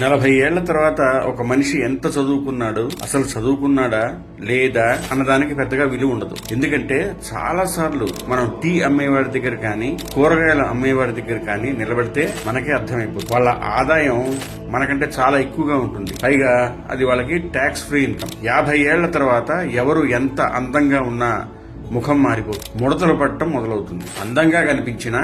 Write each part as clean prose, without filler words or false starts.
40 ఏళ్ల తర్వాత ఒక మనిషి ఎంత చదువుకున్నాడు, అసలు చదువుకున్నాడా లేదా అన్నదానికి పెద్దగా విలువ ఉండదు. ఎందుకంటే చాలా సార్లు మనం టీ అమ్మేవాడి దగ్గర కానీ కూరగాయలు అమ్మేవాడి దగ్గర కానీ నిలబడితే మనకే అర్థమైపోతుంది. వాళ్ళ ఆదాయం మనకంటే చాలా ఎక్కువగా ఉంటుంది. పైగా అది వాళ్ళకి ట్యాక్స్ ఫ్రీ ఇన్కమ్. 50 ఏళ్ల తర్వాత ఎవరు ఎంత అందంగా ఉన్నా ముఖం మారిపోతుంది, ముడతలు పట్టడం మొదలవుతుంది. అందంగా కనిపించినా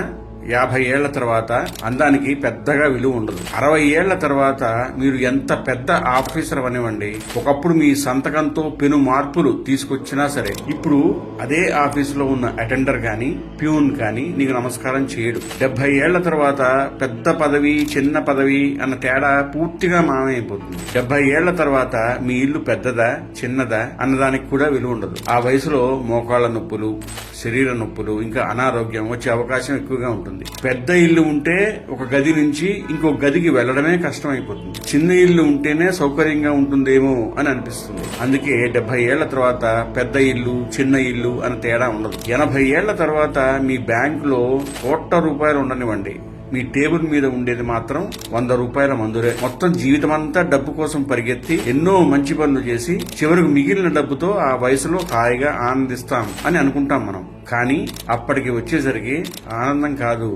50 ఏళ్ల తర్వాత అందానికి పెద్దగా విలువ ఉండదు. 60 ఏళ్ల తర్వాత మీరు ఎంత పెద్ద ఆఫీసర్ అనివ్వండి, ఒకప్పుడు మీ సంతకంతో పెను మార్పులు తీసుకొచ్చినా సరే ఇప్పుడు అదే ఆఫీసులో ఉన్న అటెండర్ కానీ ప్యూన్ కానీ నీకు నమస్కారం చేయడు. 70 ఏళ్ల తర్వాత పెద్ద పదవి చిన్న పదవి అన్న తేడా పూర్తిగా మాయమైపోతుంది. 70 ఏళ్ల తర్వాత మీ ఇల్లు పెద్దదా చిన్నదా అన్నదానికి కూడా విలువ ఉండదు. ఆ వయసులో మోకాళ్ల నొప్పులు, శరీర నొప్పులు, ఇంకా అనారోగ్యం వచ్చే అవకాశం ఎక్కువగా ఉంటుంది. పెద్ద ఇల్లు ఉంటే ఒక గది నుంచి ఇంకో గదికి వెళ్లడమే కష్టం అయిపోతుంది. చిన్న ఇల్లు ఉంటేనే సౌకర్యంగా ఉంటుందేమో అని అనిపిస్తుంది. అందుకే 70 ఏళ్ల తర్వాత పెద్ద ఇల్లు చిన్న ఇల్లు అని తేడా ఉండదు. 80 ఏళ్ల తర్వాత మీ బ్యాంకులో ₹1,00,00,000 ఉండనివ్వండి, మీ టేబుల్ మీద ఉండేది మాత్రం ₹100 మందురే. మొత్తం జీవితం అంతా డబ్బు కోసం పరిగెత్తి ఎన్నో మంచి పనులు చేసి చివరికి మిగిలిన డబ్బుతో ఆ వయసులో హాయిగా ఆనందిస్తాం అని అనుకుంటాం మనం. కానీ అప్పటికి వచ్చేసరికి ఆనందం కాదు,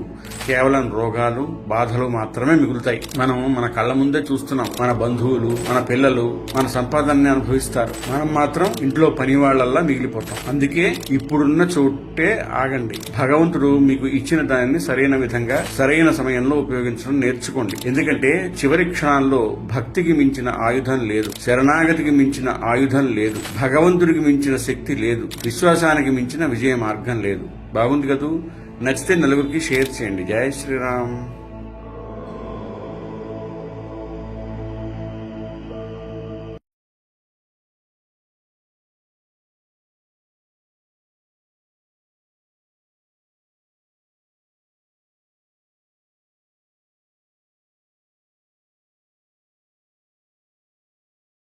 కేవలం రోగాలు బాధలు మాత్రమే మిగులుతాయి. మనం మన కళ్ళ ముందే చూస్తున్నాం, మన బంధువులు మన పిల్లలు మన సంపాదనని అనుభవిస్తారు, మనం మాత్రం ఇంట్లో పని వాళ్లల్లా మిగిలిపోతాం. అందుకే ఇప్పుడున్న చోటే ఆగండి. భగవంతుడు మీకు ఇచ్చిన దానిని సరైన విధంగా సరైన సమయంలో ఉపయోగించడం నేర్చుకోండి. ఎందుకంటే చివరి క్షణాల్లో భక్తికి మించిన ఆయుధం లేదు, శరణాగతికి మించిన ఆయుధం లేదు, భగవంతుడికి మించిన శక్తి లేదు, విశ్వాసానికి మించిన విజయ మార్గం లేదు. బాగుంది కదూ? నచ్చితే నలుగురికి షేర్ చేయండి. జై శ్రీరామ్.